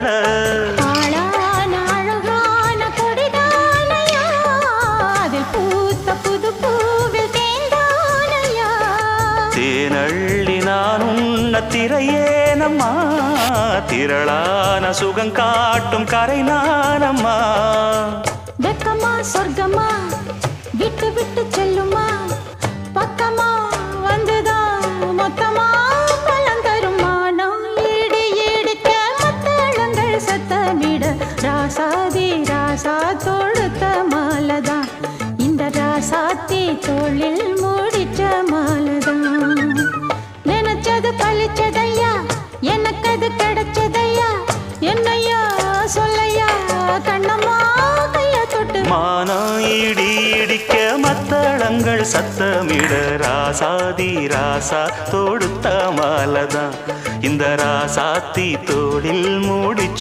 ஆளான அழகான கொடிதானையா, அதில் பூத்த புது பூவில் தேந்தானையா. தேனள்ளி நான் உன்ன திரையேனம்மா, திரளான சுகம் காட்டும் கரை நானம்மா. வெக்கமா சொர்க்கமா விட்டு விட்டு செல்லுமா, பக்கமா வந்துதான் மொத்தமா பலம் தருமா. நான் ஈடு ஈடுக்க மத்தளங்கள் சத்தமிட, ராசாதி ராசா தொடுத்த மாலதான், இந்த ராசாத்தி தோளில் மூடிச்ச மாலதான். நினைச்சது பழிச்சதையா, எனக்கு அது கிடைச்சதையா, என்னையா சொல்லையா கண்ணம்மா கையா தொட்டு. மானம் இடி இடிக்க மத்தளங்கள் சத்தமிட, ராசாதி ராசா தொடுத்த மாலதான், இந்த ராசாத்தி தோளில் மூடி